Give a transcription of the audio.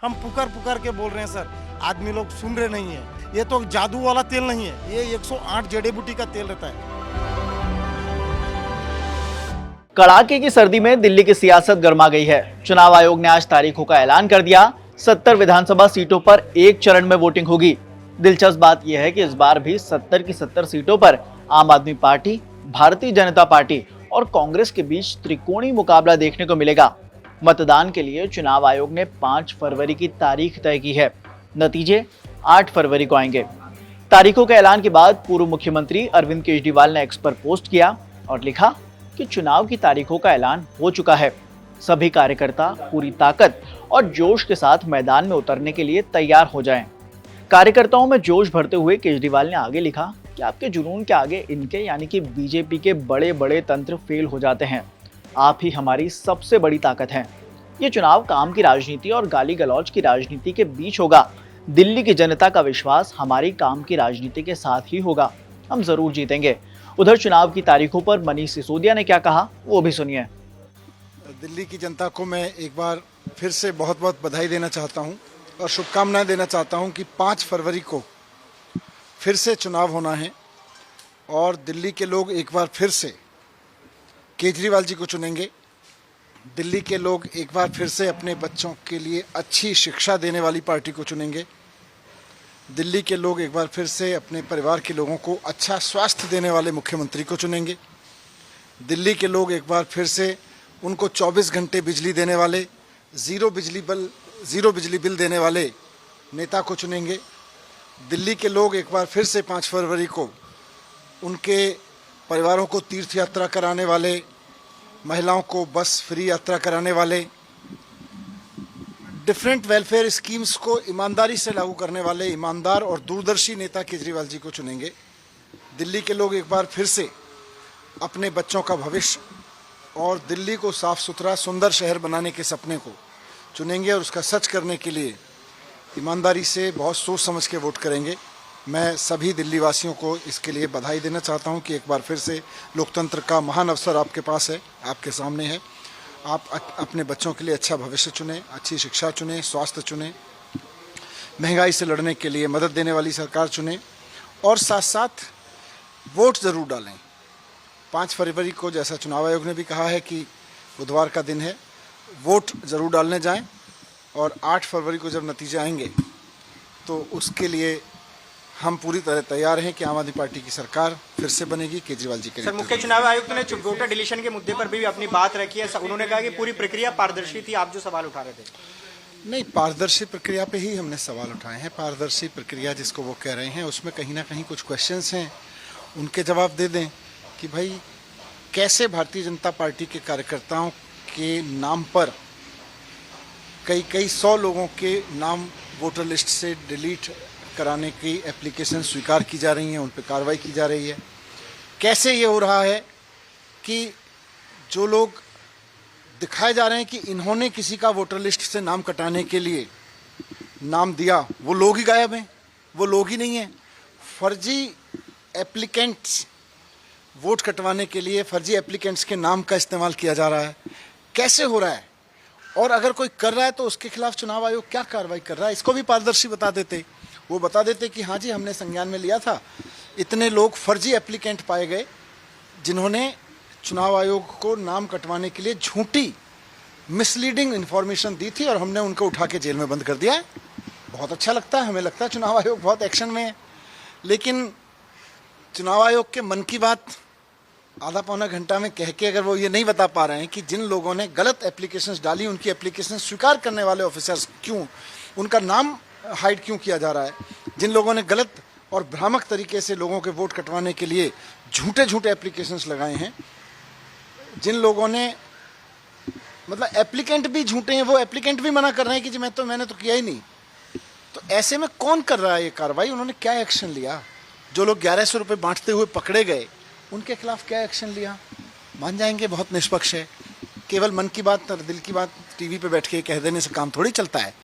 हम पुकार पुकार के बोल रहे हैं सर, आदमी लोग सुन रहे नहीं है। ये तो जादू वाला तेल नहीं है, ये 108 जड़ी बूटी का तेल रहता है। कड़ाके की सर्दी में दिल्ली की सियासत गर्मा गई है। चुनाव आयोग ने आज तारीखों का ऐलान कर दिया। 70 विधानसभा सीटों पर एक चरण में वोटिंग होगी। दिलचस्प बात यह है कि इस बार भी 70 की 70 सीटों पर आम आदमी पार्टी, भारतीय जनता पार्टी और कांग्रेस के बीच त्रिकोणीय मुकाबला देखने को मिलेगा। मतदान के लिए चुनाव आयोग ने 5 फरवरी की तारीख तय की है। नतीजे 8 फरवरी को आएंगे। तारीखों के ऐलान के बाद पूर्व मुख्यमंत्री अरविंद केजरीवाल ने एक्स पर पोस्ट किया और लिखा कि चुनाव की तारीखों का ऐलान हो चुका है। सभी कार्यकर्ता पूरी ताकत और जोश के साथ मैदान में उतरने के लिए तैयार हो जाएं। कार्यकर्ताओं में जोश भरते हुए केजरीवाल ने आगे लिखा कि आपके जुनून के आगे इनके यानी कि बीजेपी के बड़े बड़े तंत्र फेल हो जाते हैं। आप ही हमारी सबसे बड़ी ताकत हैं। ये चुनाव काम की राजनीति और गाली गलौज की राजनीति के बीच होगा। दिल्ली की जनता का विश्वास हमारी काम की राजनीति के साथ ही होगा। हम जरूर जीतेंगे। उधर चुनाव की तारीखों पर मनीष सिसोदिया ने क्या कहा, वो भी सुनिए। दिल्ली की जनता को मैं एक बार फिर से बहुत बहुत बधाई देना चाहता हूं और शुभकामनाएं देना चाहता हूं कि 5 फरवरी को फिर से चुनाव होना है और दिल्ली के लोग एक बार फिर से केजरीवाल जी को चुनेंगे। दिल्ली के लोग एक बार फिर से अपने बच्चों के लिए अच्छी शिक्षा देने वाली पार्टी को चुनेंगे। दिल्ली के लोग एक बार फिर से अपने परिवार के लोगों को अच्छा स्वास्थ्य देने वाले मुख्यमंत्री को चुनेंगे। दिल्ली के लोग एक बार फिर से उनको 24 घंटे बिजली देने वाले, ज़ीरो बिजली बिल देने वाले नेता को चुनेंगे। दिल्ली के लोग एक बार फिर से 5 फरवरी को उनके परिवारों को तीर्थ यात्रा कराने वाले, महिलाओं को बस फ्री यात्रा कराने वाले, डिफरेंट वेलफेयर स्कीम्स को ईमानदारी से लागू करने वाले ईमानदार और दूरदर्शी नेता केजरीवाल जी को चुनेंगे। दिल्ली के लोग एक बार फिर से अपने बच्चों का भविष्य और दिल्ली को साफ सुथरा सुंदर शहर बनाने के सपने को चुनेंगे और उसका सच करने के लिए ईमानदारी से बहुत सोच समझ के वोट करेंगे। मैं सभी दिल्ली वासियों को इसके लिए बधाई देना चाहता हूं कि एक बार फिर से लोकतंत्र का महान अवसर आपके पास है, आपके सामने है। आप अपने बच्चों के लिए अच्छा भविष्य चुनें, अच्छी शिक्षा चुनें, स्वास्थ्य चुनें, महंगाई से लड़ने के लिए मदद देने वाली सरकार चुनें और साथ साथ वोट ज़रूर डालें। 5 फरवरी को जैसा चुनाव आयोग ने भी कहा है कि बुधवार का दिन है, वोट ज़रूर डालने जाएं और 8 फरवरी को जब नतीजे आएंगे तो उसके लिए हम पूरी तरह तैयार हैं कि आम आदमी पार्टी की सरकार फिर से बनेगी केजरीवाल जी के। सर, मुख्य चुनाव आयुक्त ने वोटर डिलीशन के मुद्दे पर भी अपनी बात रखी है। उन्होंने कहा कि पूरी प्रक्रिया पारदर्शी थी। आप जो सवाल उठा रहे थे, नहीं, पारदर्शी प्रक्रिया पे ही हमने सवाल उठाए हैं। पारदर्शी प्रक्रिया जिसको वो कह रहे हैं उसमें कहीं ना कहीं कुछ क्वेश्चंस हैं, उनके जवाब दे दें कि भाई कैसे भारतीय जनता पार्टी के कार्यकर्ताओं के नाम पर कई 100 लोगों के नाम वोटर लिस्ट से डिलीट कराने की एप्लीकेशन स्वीकार की जा रही हैं, उन पर कार्रवाई की जा रही है। कैसे ये हो रहा है कि जो लोग दिखाए जा रहे हैं कि इन्होंने किसी का वोटर लिस्ट से नाम कटाने के लिए नाम दिया, वो लोग ही गायब हैं, वो लोग ही नहीं हैं। फर्जी एप्लीकेंट्स वोट कटवाने के लिए फर्जी एप्लीकेंट्स के नाम का इस्तेमाल किया जा रहा है। कैसे हो रहा है? और अगर कोई कर रहा है तो उसके खिलाफ चुनाव आयोग क्या कार्रवाई कर रहा है, इसको भी पारदर्शी बता देते। वो बता देते कि हाँ जी, हमने संज्ञान में लिया था, इतने लोग फर्जी एप्लीकेंट पाए गए जिन्होंने चुनाव आयोग को नाम कटवाने के लिए झूठी मिसलीडिंग इन्फॉर्मेशन दी थी और हमने उनको उठा के जेल में बंद कर दिया है। बहुत अच्छा लगता है, हमें लगता है चुनाव आयोग बहुत एक्शन में है। लेकिन चुनाव आयोग के मन की बात आधा पौना घंटा में कह के अगर वो ये नहीं बता पा रहे हैं कि जिन लोगों ने गलत एप्लीकेशंस डाली उनकी एप्लीकेशन स्वीकार करने वाले ऑफिसर्स क्यों, उनका नाम हाइड क्यों किया जा रहा है, जिन लोगों ने गलत और भ्रामक तरीके से लोगों के वोट कटवाने के लिए झूठे एप्लीकेशंस लगाए हैं, जिन लोगों ने मतलब एप्लीकेंट भी झूठे हैं, वो एप्लीकेंट भी मना कर रहे हैं कि जी मैंने तो किया ही नहीं। तो ऐसे में कौन कर रहा है ये कार्रवाई? उन्होंने क्या एक्शन लिया? जो लोग 1100 रुपये बांटते हुए पकड़े गए उनके खिलाफ क्या एक्शन लिया? मान जाएंगे बहुत निष्पक्ष है। केवल मन की बात और दिल की बात टीवी पे बैठ के कह देने से काम थोड़ी चलता है।